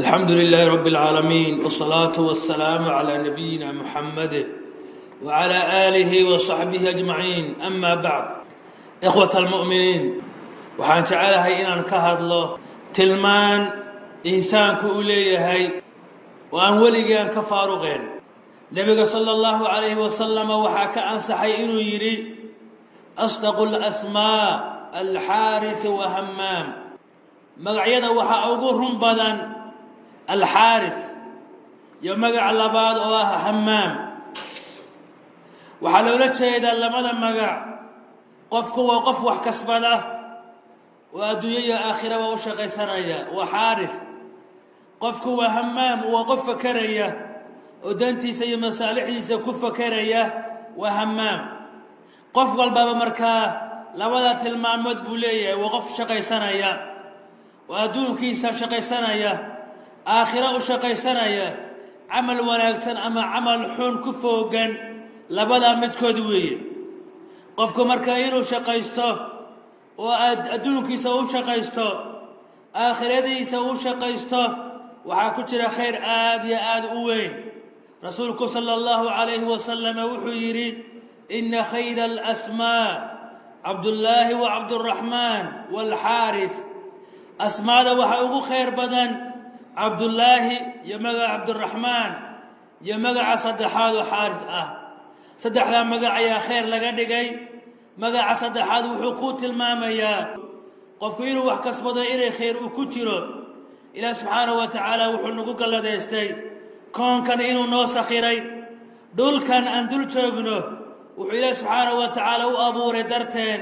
الحمد لله رب العالمين والصلاة والسلام على نبينا محمد وعلى آله وصحبه أجمعين. أما بعد، إخوة المؤمنين، وحان تعالى إنان كهدلو تلمان إنسان كأوليه وأن وليان كفاروغين. نبي صلى الله عليه وسلم وحاكا أنسحي إنو يري أصدق الأسماء الحارث وهمام. مقعيدا وحا أوقوهم بدن الحارث يمقع اللباد وها همام. وحلولة شيدا لماذا مقع قفك وقف وحكسب له وأدوية آخرة وشغي سنية وحارث قفك وهمام وقف كرية ودنتي سي مسالحي سكف كرية وهمام. قف والباب مركاه لماذا تلمان مدبولية وقف شغي سنية وأدونكي شغي سنية آخرة وشقي سنايا عمل وناكسن أما عمل حون كفوقا لبدا متكودوية. قفك مركاين وشقيستو وأدونك يسوو شقيستو آخرة يسوو شقيستو وحاكتر خير آد أوين. رسولك صلى الله عليه وسلم وحيري إن خير الأسماء عبد الله وعبد الرحمن والحارث. أسماء وحاوغو خير بدن عبد الله يمقع عبد الرحمن يمقع صدحاد وحارث صدح لا مقع يا خير لقدقي مقع صدحاد وحقوت الماميا قفكينو وحكسبض إلي خير وكتيرو إلى سبحانه وتعالى وحنقوك الله ديستي كون كان إنو نوسا خيري دول كان أندول تشوغنو وحي سبحانه وتعالى وأبور درتين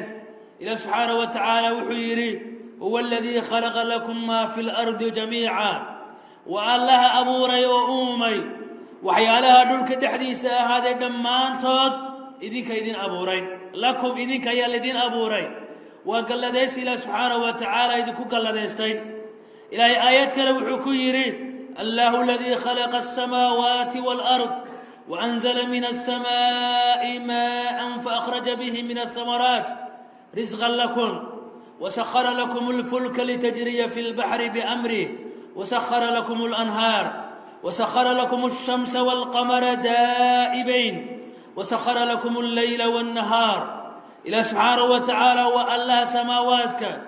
إلى سبحانه وتعالى وحيري هو الذي خلق لكم ما في الأرض جميعا والله أبوري وأمي وحيالها دولك دحديثة هذا دمان تود إذنك إذن أبوري لكم إذنك يا الذين أبوري وقال لديس إلى سبحانه وتعالى إذنكو قال لديستين إلى آياتك لو حكيري الله الذي خلق السماوات والأرض وأنزل من السماء ماء فأخرج به من الثمرات رزقا لكم وسخر لكم الفلك لتجري في البحر بأمره وسخر لكم الأنهار وسخر لكم الشمس والقمر دائبين وسخر لكم الليل والنهار. إلى سبحانه وتعالى وأله سماواتك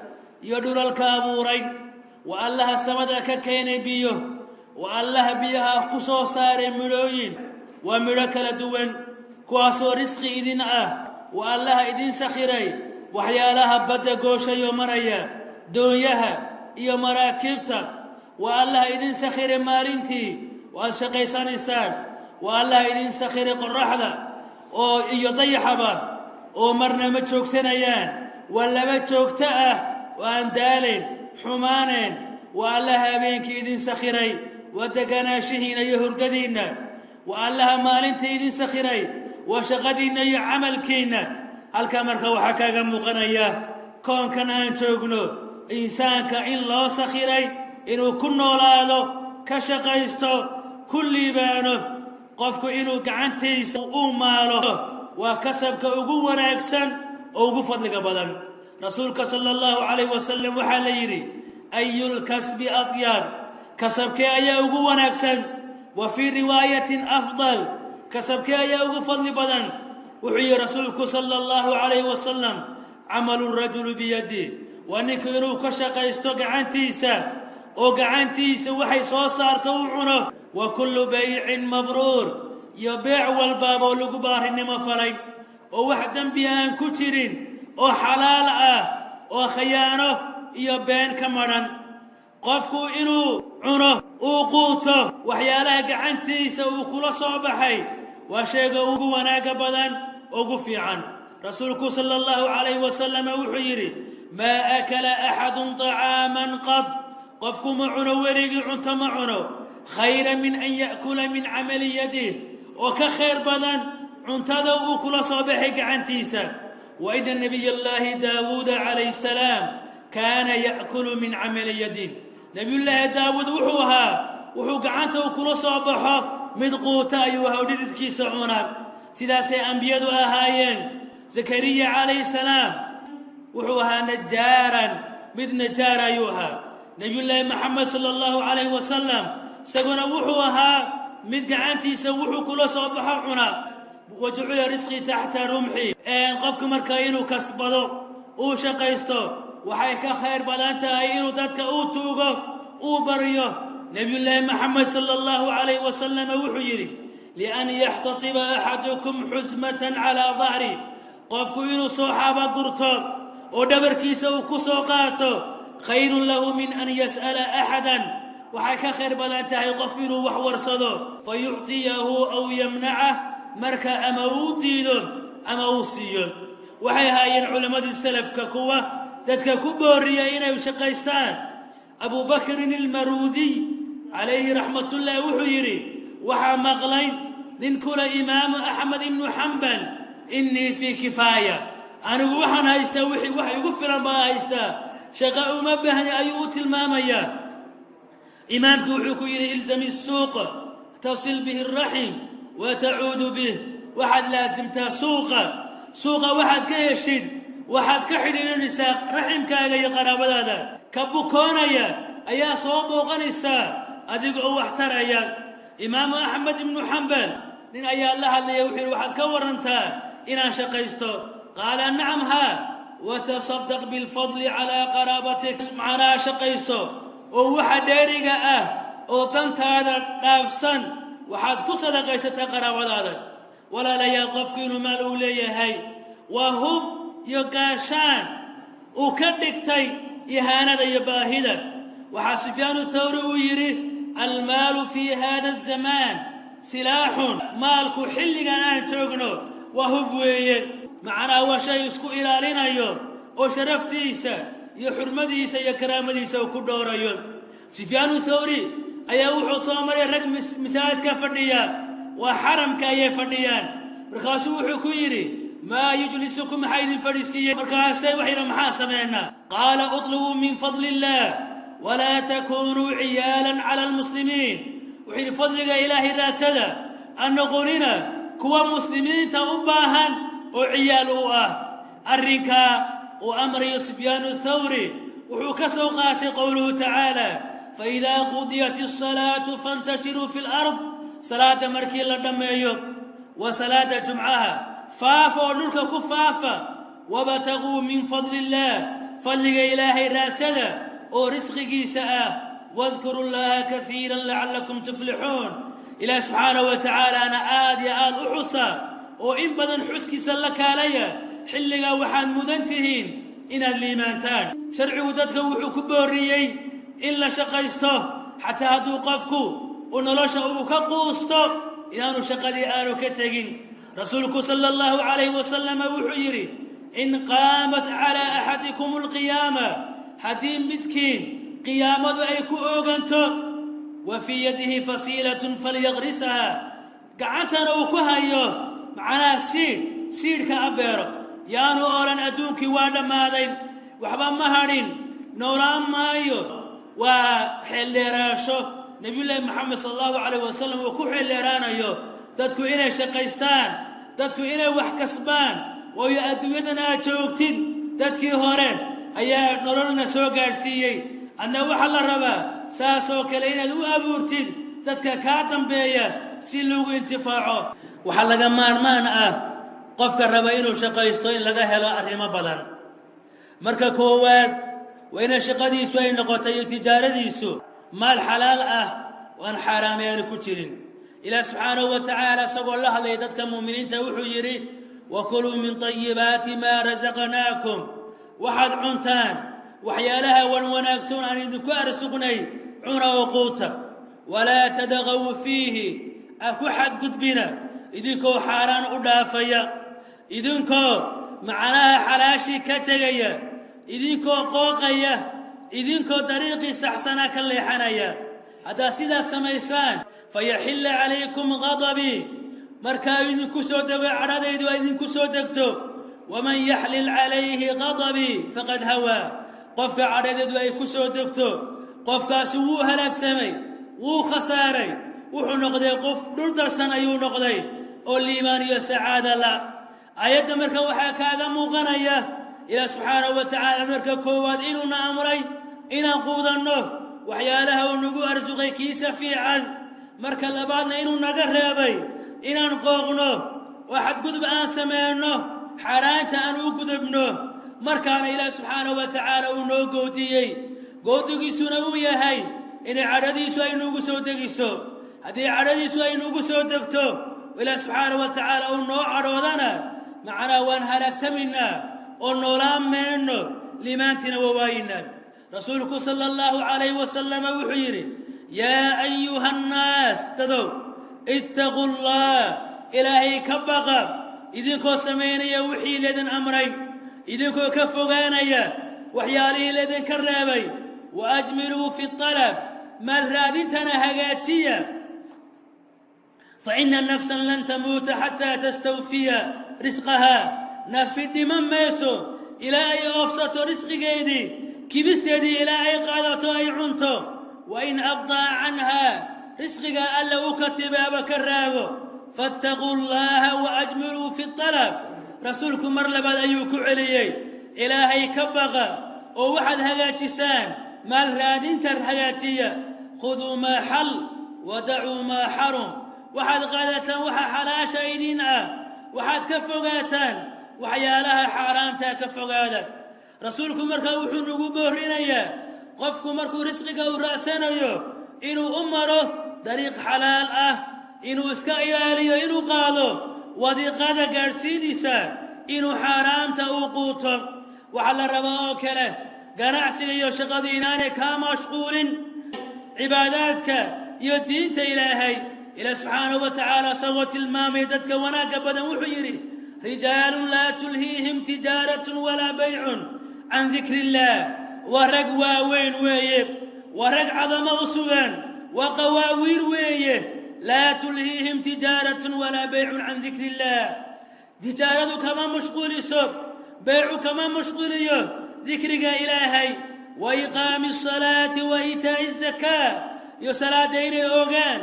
يدور الكابورين وأله سمدك كين بيه وأله بيها قصو سار ملوين وملك لدوين كواسو رزق إذن وأله إذن سخري وحيالها بدا قوشا يومريا دونيها إيا مراكبتا والله إذن سخير مارنتي وأشقي سانسان والله إذن سخير قرحدا أو يضيحبا أو مرنا متشوك سنيان ولا متشوك تأه وأن دالين حمانين والله بينك إذن سخيري ودقنا شهين يهرددين والله مالنتي إذن سخيري وشغدين يعمل كينا halka marka waxa kaaga muuqanaya koonkan aan joogno insaanka in loo sakhiray inuu ku noolaado ka shaqaysto kulli baano qofku inuu gacantiisa u maalo waa kasabka ugu wanaagsan oo ugu fadliga badan. rasuulka sallallahu alayhi wasallam waxa la yiri ayul kasbi atyab kasabka ayaa ugu wanaagsan wa fi riwaayatin afdal kasabka ayaa ugu fadli badan. وحي رسولك صلى الله عليه وسلم عمل الرجل بيده وانك يرو كشقيستو غعنتيسا او غعنتيسا وحي سو سارتو عنه وكل بيع مبرور يبيع والباب لو بارنما فري او وحدن بيان كجيرين او حلال او خيانه يا بين كمرن قفكو انو عنه او قوته وحيالها غعنتيسا وكل صوبخي وشيغا ugu wanaaga badan ugu fiican. rasuulku sallallahu alayhi wasallam wuxuu yiri ma akala ahadun ta'aman qad qafku ma'una warigi cunta ma'una khayran min an ya'kula min amali yadihi wa ka khayr badan cuntada uu kula soo baxay gacantiisa. wa idan nabiyullaahi daawud alayhi salaam kana ya'kulu min amali yadihi. nabiyullaahi daawud wuxuu gacanta uu kula soo baxo mid quuta ayuu hawdhidkiisa cunaa sidaasay anbiyadu ahaayeen. zakariya alayhi salaam wuxuu ahaa najaaran mid najaar ayuu ahaa نبي الله محمد صلى الله عليه وسلم سقنا وحوها مد قعنتي سوحو كل صباح عنا وجعل رزقي تحت رمحي ان قفك مركاينو كسبدو او شقيستو waxay ka khayr badan tahay inuu dadka uu tuugo uu bariyo nabiyullaahi maxamed sallallahu alayhi wasallam wuxuu yiri lian yahtatiba ahadukum huzmatan ala dhahri qofku inuu sooxaba gurto oo dhabarkiisa uu ku soo qaato khayrun lahu min an yas'ala ahadan waxay ka khayr badan tahay qof inuu wax warsado fayu'tiyahu aw yamna'ah marka ama uu diido ama uu siiyo waxay haayeen culimadii salafka kuwa dadka ku booriya inay shaqaystaan Abu Bakr al-Marudi alayhi rahmatullah wuxuu yiri waxa maqlay nin kula imaam Ahmad ibn Hanbal inni fi kifaya anigu waxaan haystaa wixii wax igu filan baa haystaa shaqa uma baahni ayuu tilmaamaya imaamku wuxuu ku yiri ilzami as-suuq tasil bihi ar-rahim wa ta'udu bih waxad laazimta suuqa waxad ka heshid waxaad ka xidhiidhinaysaa raximkaaga iyo qaraabadaada ka bukoonaya ayaa soo booqanaysaa adiga oo wax taraya imaam Ahmad ibn Hanbal nin ayaa la hadlaya wuxuu waxaad ka warantaa inaan shaqaysto qaala nacam ha wa tasaddaq bil fadli ala qarabatik macna shaqayso oo waxa dheeriga ah oo dantaada dhaafsan waxaad ku sadaqaysataa qaraabadaada walaalayaal qofku inuu maal u leeyahay waa hub يقاشان وكدكتي إهانة يباهدا وحا سفيان الثوري ويري المال في هذا الزمان سلاح مالك حلقنا تشوغنو وهبوية معنا هو شيء يسكو إلى لنا يوم وشرفتيسا يحرمديسا يكرامديسا وكدورا يوم سفيان الثوري أيوحو صامر رقم مساعد كفرديا وحرم كاية فرديان رخاسو حكويري ما يجلسكم حيث الفريسية مركاسي وحينا محاسمينا قال اطلبوا من فضل الله ولا تكونوا عيالا على المسلمين وحين فضلك إلهي راسدا أن نقولنا كوا مسلمين تأباها وعيالوا الركاء وأمر سفيان الثوري وحكسوقات قوله تعالى فإذا قضيت الصلاة فانتشروا في الأرض صلاة مركي لدميو وصلاة جمعها فافا ونلك كفافا وابتغوا من فضل الله فلق إلهي راسدا ورزقك سآه واذكروا الله كثيرا لعلكم تفلحون إلى سبحانه وتعالى أنا آدي آل أحصى وإن بدن حسكي سلك علي حلق وحان مدنتهين إن الليمانتان شرعي وددك وحو كبوريي إلا شقيسته حتى هدو قفكو ونلوش وكقوسته إنانو شقدي آلو كتغين رسولك صلى الله عليه وسلم وحيري إن قامت على أحدكم القيامة حديم بتكين قيامة أيكو أوغنتو وفي يده فصيلة فليغرسها قعتنا وكهيو معنا سيد كأبيرو يانو أولان أدونك وانا ماذين وحبا مهارين نوران مايو وحلي راشو نبي الله محمد صلى الله عليه وسلم وكو حلي رانيو dadku inay shaqaystaan dadku inay wax kasbaan oo adduunyadana joogtin dadkii hore ayaa nololna soo gaarsiiyay anna waxa la rabaa saasoo kale inaad u abuurtid dadka ka dambeeya si loogu intifaaco waxa laga maarmaan ah qofka raba inuu shaqaysto in laga helo arrimo badan marka koowaad waa in shaqadiisu ay noqoto tijaaradiisu maal xalaal ah oo aan xaraameen ku jirin إلى سبحانه وتعالى سقوا الله ليدتك مؤمنين توحوا يري وكلوا من طيبات ما رزقناكم وحد عنتان وحيالها ونكسون عن الذكار سقني عنا وقوتا ولا تدغوا فيه أكو حد قدبنا إذنكو حاران أدافيا إذنكو معناها حلاشي كتغيا إذنكو قوقيا إذنكو طريقي سحسنا كاللي حنايا هذا سيدا سميسان فيحل عليكم غضبي مركا إذنكو سودك عرضيد وإذنكو سودكتو ومن يحلل عليه غضبي فقد هوى قفك عرضيد وإذنكو سودكتو قفك سووها لك سمي وخساري وحنقضي قف دردرسان أيو نقضي والإيمان يسعاد الله آيات مركا وحاكا مغنية إلى سبحانه وتعالى مركا كواد إنونا أمري inaan quudanno waxyaalaha uu nagu arsuqay kiisa fiican marka labaadna inuu naga reebay inaan qooqno oo xadgudub aan sameeyno xaaraanta aan u gudubno markaana ilaahay subxaanahu wa tacaala uu noo goodiyey goodigiisuna uu yahay inay cadhadiisu ay nugu soo degiso haddii cadhadiisu ay nugu soo degto ilaahay subxaanahu wa tacaala uu noo cadhoodana macnaa waan halaagsamaynaa oo noolaan mayno liimaantiina waa waaynaa rasuulku sala allahu calayhi wasalama wuxuu yidhi yaa ayuha annaas dadow ittaqu llah ilaahay ka baqa idinkoo samaynaya wixii leedin amray idinkoo ka fogaanaya waxyaalihii leedinka reebay wa ajmiluu fi alab maal raadintana hagaajiya fa ina nafsan lan tamuuta xataa tastawfiya risqaha nafi dhiman mayso ilaa ay oofsato risqigeedii kibisteedii ilaa ay qaadato ay cunto wa in abdaa canhaa risqiga alla u katibaaba ka raago fattaquu llaha wa ajmiluu fi alab rasuulku mar labaad ayuu ku celiyey ilaahay ka baqa oo waxaad hagaajisaan maal raadinta hagaajiya khuduu maa xal wadacuu maa xarum waxaad qaadataan waxa xalaasha idin ah waxaad ka fogaataan waxyaalaha xaaraamtaa ka fogaada rasuulku markaa wuxuu nagu boorinayaa qofku markuu risqiga u ra'sanayo inuu u maro dariiq xalaal ah inuu iska ilaaliyo inuu qaado wadiiqada gaadhsiinaysa inuu xaaraamta uu quuto waxaa la rabaa oo kale ganacsiga iyo shaqadu inaanay kaa mashquulin cibaadaadka iyo diinta ilaahay ilaah subxaanahu wa tacaala isagoo tilmaamay dadka wanaagga badan wuxuu yidhi rijaalun laa tulhiihim tijaaratun walaa baycun can dikri illaah waa rag waaweyn weeye waa rag cadamo u sugan waa qawaawiir weeye laa tulhiihim tijaaratun walaa baycun can dikri illaah tijaaradu kama mashquuliso baycu kama mashquuliyo dikriga ilaahay wa iqaami asalaati wa iitaa'i azakaa iyo salaadda inay ogaan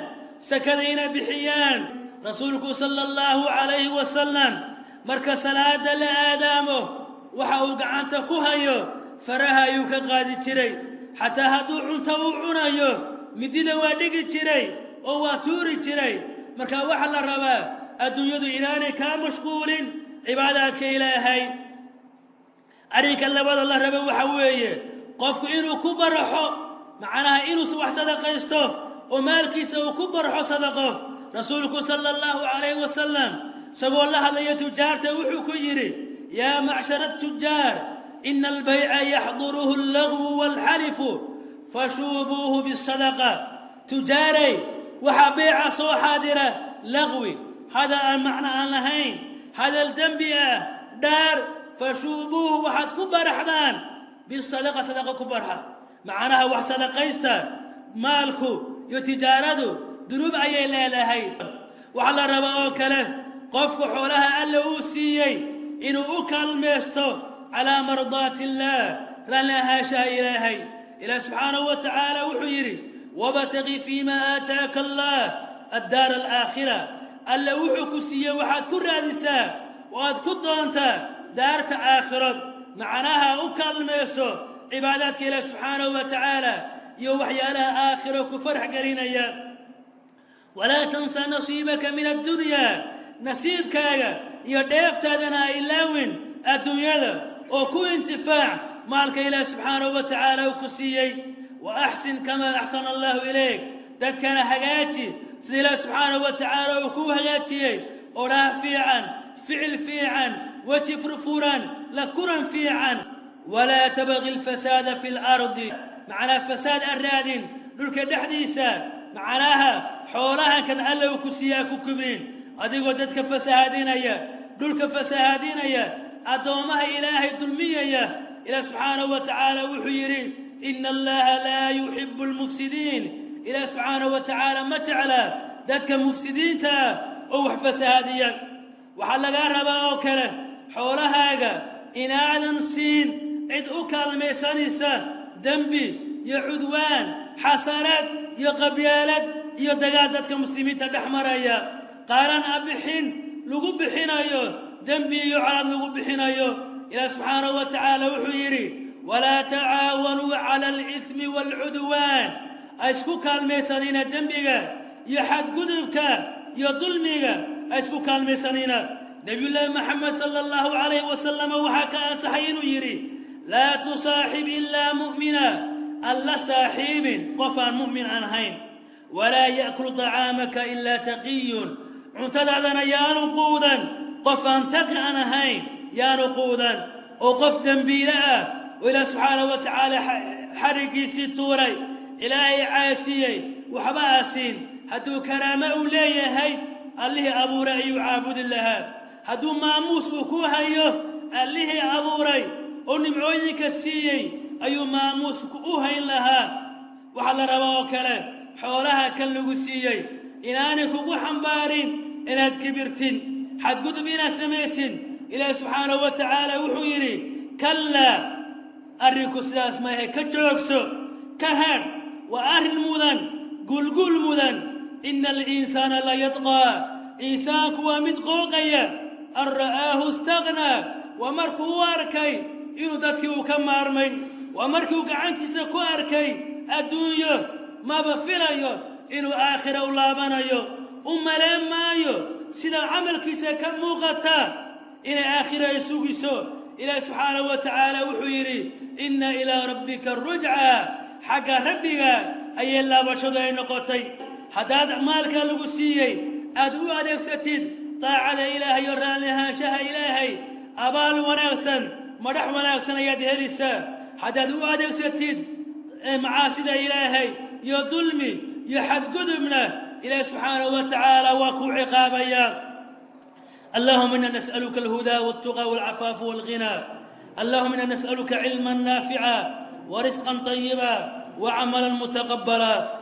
sakada inay bixiyaan rasuulku sala allahu calayhi wasalam marka salaada la aadaamo waxa uu gacanta ku hayo faraha ayuu ka qaadi jiray xataa hadduu cunto uu cunayo midida waa dhigi jiray oo waa tuuri jiray marka waxa la rabaa adduunyadu inaanay kaa mashquulin cibaadaadka ilaahay arrinka labada la rabo waxa weeye qofku inuu ku baraxo macnaha inuu wax sadaqaysto oo maalkiisa uu ku baraxo sadaqo rasuulku sala allahu calayhi wasalam isagoo la hadlaya tujaarta wuxuu ku yidhi yaa macshara atujaar ina albayca yaxduruhu allagwu waalxalifu fashuubuuhu bisadaqa tujaaray waxaa beeca soo xaadira lagwi hadal aan macno aan lahayn hadal dembi ah dhaar fashuubuuhu waxaad ku baraxdaan bisadaqa sadaqa ku barxa macnaha wax sadaqaysta maalku iyo tijaaradu dunuub ayay leedahay waxaa la rabaa oo kale qofku xoolaha alla uu siiyey inuu u kaalmaysto calaa mardaati illaah raalli ahaashaha ilaahay ilaah subxaanahu wa tacaala wuxuu yidhi wabtaqi fiima aataaka allah addaara alaakhira alla wuxuu ku siiyey waxaad ku raadisaa oo aad ku doontaa daarta aakhiro macnaha u kaalmayso cibaadaadka ilaah subxaanahu wa tacaala iyo waxyaalaha aakhiro ku farax gelinaya walaa tansa nasiibaka min addunyaa nasiibkaaga iyo dheeftaadana ha ilaawin adduunyada oo ku intifaac maalka ilaah subxaanahu wa tacaala uu ku siiyey wa axsin kamaa axsana allahu ilayk dadkana hagaaji sida ilaah subxaanahu wa tacaala uu kuu hagaajiyey odhaah fiican ficil fiican weji furfuran la kulan fiican walaa tabaqi alfasaada fi lardi macnaa fasaad aan raadin dhulka dhexdiisa macnaha xoolahan kan alla uu ku siiyaa ku kubrin adigoo dadka fasahaadinaya dhulka fasahaadinaya addoomaha ilaahay dulmiyaya ilaah subxaanahu wa tacaala wuxuu yidhi ina allaha laa yuxibu almufsidiin ilaah subxaanahu wa tacaala ma jecla dadka mufsidiinta ah oo wax fasahaadiya waxaa lagaa rabaa oo kale xoolahaaga inaadan siin cid u kaalmaysanaysa dembi iyo cudwaan xasanaad iyo qabyaalad iyo dagaal dadka muslimiinta dhex maraya qaaran a bixin lagu bixinayo dembi iyo colaad lagu bixinayo ilaah subxaanahu wa tacaala wuxuu yidhi ولا تعاونوا على الإثم والعدوان أشكو كالميسانين دنبك يحد قدبك يا ظلمك أشكو كالميسانين نبي الله محمد صلى الله عليه وسلم وحكى صحيح يري لا تصاحب إلا مؤمنا ألا صاحب قفا مؤمن عن هين ولا يأكل طعامك إلا تقي عتدعنا يا نقودا قفا تقي عن هين يا نقودا وقف دنبيلا وإلى سبحانه وتعالى حرقي ستوري إلهي عاسيي وحباسين هدو كرامة أولي هاي اللي أبو رأي عابد الله هدو ماموس وكوهايو اللي أبو رأي ونمعوينك السيي أيو ماموس وكوهاي لها وحال رباو كلا حولها كاللغو سيي إنانك وحنبارين إناد كبرتين حد قدبين سميسين إلهي سبحانه وتعالى وحويري كلا أريكو سلاس ما هي كجوكسو كهر وأهل مذن قل مذن إن الإنسان لا يطغى إنسان كوا متقوقيا أن رآه استغنى ومركو أركي إنو دادكيو كما أرمين ومركو قعنتيسا كو أركي الدنيا ما بفلايو إنو آخر أولابانيو أمالين مايو سيدا عمل كيسا كان موغتا إلى آخر يسوقسو إلى سبحانه وتعالى وحيري إن إلى ربك الرجعى حق ربك أي الله بشر نقطي هذا أعمالك لقسيي أدعو عليك ستين طاعة إلهي يرى لها شه إلهي أبال وناكسن مرح وناكسن يده لسا هذا أدعو عليك ستين معاصد إلهي يا ظلمي يا حد قدمنا إلى سبحانه وتعالى وكو عقابيا اللهم إنا نسألك الهدى والتقى والعفاف والغنى اللهم إنا نسألك علما نافعا ورزقا طيبا وعملا متقبلا